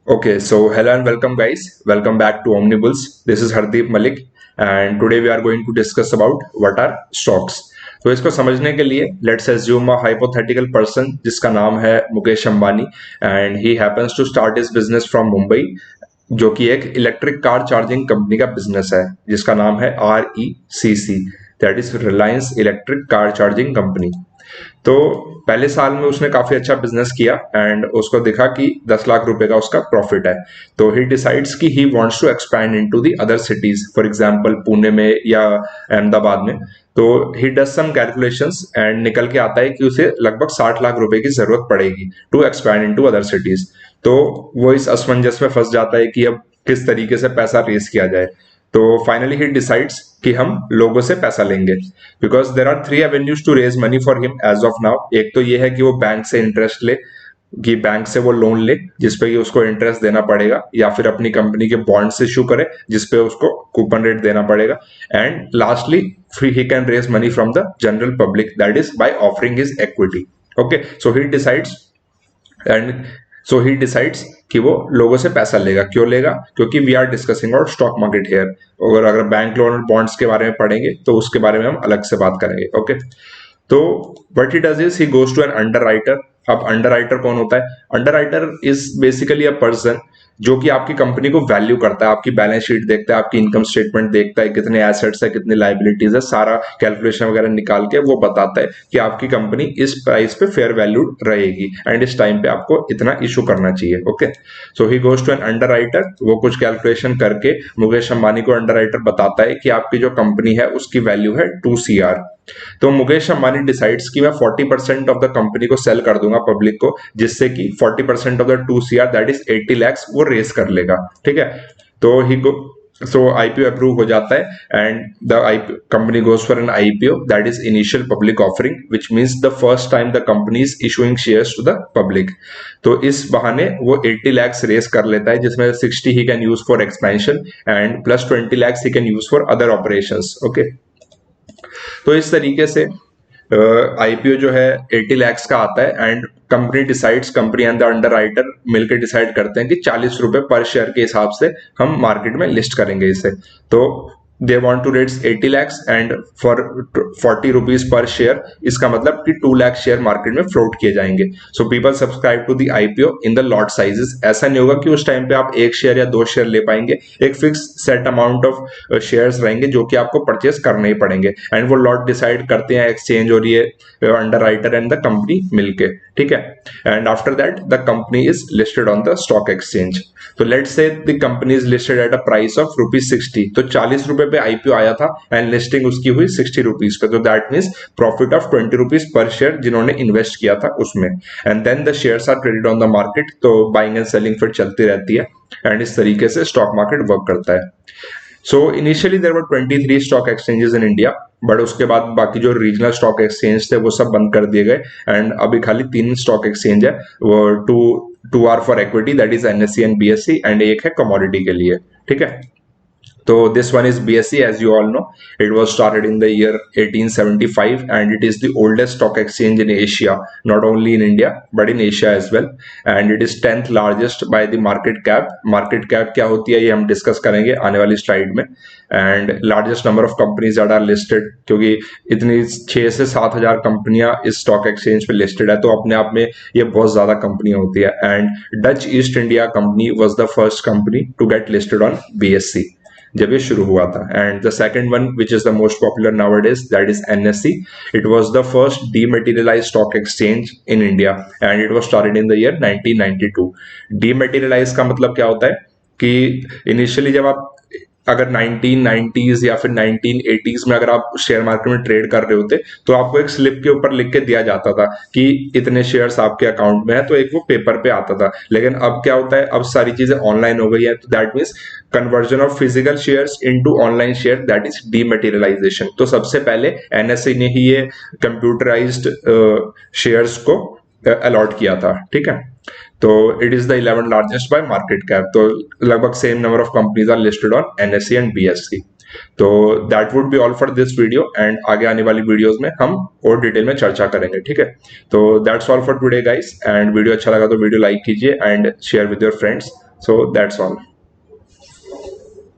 Okay, so hello and welcome, guys. Welcome back to Omnibulls. This is Hardeep Malik, and today we are going to discuss about what are stocks. तो इसको समझने के लिए let's assume a hypothetical person जिसका नाम है Mukesh Ambani and he happens to start his business from Mumbai, जो कि एक इलेक्ट्रिक कार चार्जिंग कंपनी का बिजनेस है जिसका नाम है RECC, that is Reliance electric car charging company. तो पहले साल में उसने काफी अच्छा बिजनेस किया एंड उसको दिखा कि 10 लाख रुपए का उसका प्रॉफिट है। तो ही डिसाइड्स कि he wants to expand into the other cities, for example Pune में या अहमदाबाद में। तो he does some calculations and निकल के आता है कि उसे लगभग 60 लाख रुपए की जरूरत पड़ेगी to expand into other cities. तो वो इस असमंजस में फंस जाता है कि अब किस तरीके से पैसा रेस किया जाए। तो फाइनली ही डिसाइड्स कि हम लोगों से पैसा लेंगे, because there are 3 avenues to raise money for him as of now. एक तो ये है कि वो बैंक से इंटरेस्ट ले, कि बैंक से वो लोन ले जिसपे कि उसको इंटरेस्ट देना पड़ेगा, या फिर अपनी कंपनी के बॉन्ड्स इशू करे जिसपे उसको कूपन रेट देना पड़ेगा। And lastly he can raise money from the general public, that is by offering his equity. Okay, so he decides and he decides कि वो लोगों से पैसा लेगा। क्यों लेगा? क्योंकि we are discussing about stock market here. और अगर बैंक लोन और बॉन्ड्स के बारे में पढ़ेंगे तो उसके बारे में हम अलग से बात करेंगे। ओके, तो what he does is he goes to an underwriter. अब अंडरराइटर कौन होता है? Underwriter is basically a person जो कि आपकी कंपनी को वैल्यू करता है, आपकी बैलेंस शीट देखता है, आपकी इनकम स्टेटमेंट देखता है, कितने एसेट्स है, कितने लाइबिलिटीज है, सारा कैलकुलेशन वगैरह निकाल के वो बताता है कि आपकी कंपनी इस प्राइस पे फेयर वैल्यूड रहेगी एंड इस टाइम पे आपको इतना इशू करना चाहिए। Okay, so he goes to an underwriter. वो कुछ कैलकुलेशन करके मुकेश अंबानी को अंडरराइटर बताता है कि आपकी जो कंपनी है उसकी वैल्यू है 2 CR। तो मुकेश अंबानी डिसाइड्स कि मैं 40% ऑफ द कंपनी को सेल कर दूंगा पब्लिक को, जिससे कि 40% of the 2 CR that is 80 lakhs वो रेस कर लेगा। ठीक है, तो ही को सो IPO अप्रूव हो जाता है and the company goes for an IPO, that is initial public offering, which means the first time the company is issuing shares to the public. तो इस बहाने वो 80 lakhs रेस कर लेता है, जिसमें 60 he can use for expansion and plus 20 lakhs he can use for other operations. Okay, तो इस तरीके से IPO जो है 80 lakhs का आता है and company decides, company and the underwriter मिलकर डिसाइड करते हैं कि 40 रुपए पर शेयर के हिसाब से हम मार्केट में लिस्ट करेंगे इसे। तो they want to raise 80 lakhs and for 40 rupees per share, इसका मतलब कि 2 लाख शेयर मार्केट में फ्लोट किए जाएंगे। So people subscribe to the IPO in the lot sizes. ऐसा नहीं होगा कि उस टाइम पे आप 1 शेयर या 2 शेयर ले पाएंगे, एक fix set amount of shares रहेंगे जो कि आपको परचेस करने ही पड़ेंगे एंड वो लॉट डिसाइड करते हैं एक्सचेंज और ये अंडरराइटर एंड द कंपनी मिलके। ठीक है, and after that the company is listed on the stock exchange. तो let's say the company is listed at a price of ₹60। तो 40 रुपए पे IPO आया था एंड लिस्टिंग उसकी हुई 60 रुपीज पे। तो that means profit of 20 rupees per share जिन्होंने इन्वेस्ट किया था उसमें। And then the shares are traded on the market. तो बाइंग एंड सेलिंग फिर चलती रहती है एंड इस तरीके से स्टॉक मार्केट वर्क करता है। So initially there were 23 stock exchanges in India, but उसके बाद बाकी जो रीजनल स्टॉक एक्सचेंज थे वो सब बंद कर दिए गए एंड अभी खाली 3 स्टॉक एक्सचेंज है। वो two are for equity, that is NSE and BSE, and एक है कमोडिटी के लिए। ठीक है, so this one is BSE, as you all know. It was started in the year 1875 and it is the oldest stock exchange in Asia, not only in India but in Asia as well. And it is 10th largest by the market cap. Market cap क्या होती है ये हम discuss करेंगे आने वाली slide में। And largest number of companies that are listed, क्योंकि इतनी 6 से 7 हजार कंपनियां इस स्टॉक एक्सचेंज पे लिस्टेड है, तो अपने आप में ये बहुत ज्यादा कंपनियां होती है। And Dutch East India Company was the first company to get listed on BSE जब ये शुरू हुआ था। And the second one which is the most popular nowadays, that is NSE. It was the first dematerialized stock exchange in India and it was started in the year 1992। Dematerialize का मतलब क्या होता है कि इनिशियली जब आप अगर 1990s या फिर 1980s में अगर आप शेयर मार्केट में ट्रेड कर रहे होते तो आपको एक स्लिप के ऊपर लिख के दिया जाता था कि इतने शेयर्स आपके अकाउंट में है, तो एक वो पेपर पे आता था। लेकिन अब क्या होता है, अब सारी चीजें ऑनलाइन हो गई है, तो that means conversion of physical shares into online share, that is dematerialization. तो सबसे पहले NSE ने ही ये कंप्यूटराइज्ड शेयर्स को अलॉट किया था। ठीक है, तो it is the 11th largest by market cap. तो लगभग same number of companies are listed on NSE and BSE। तो that would be all for this video and आगे आने वाली वीडियोस में हम और डिटेल में चर्चा करेंगे। ठीक है, तो that's all for today guys, and video अच्छा लगा तो वीडियो लाइक कीजिए and share with your friends. So that's all.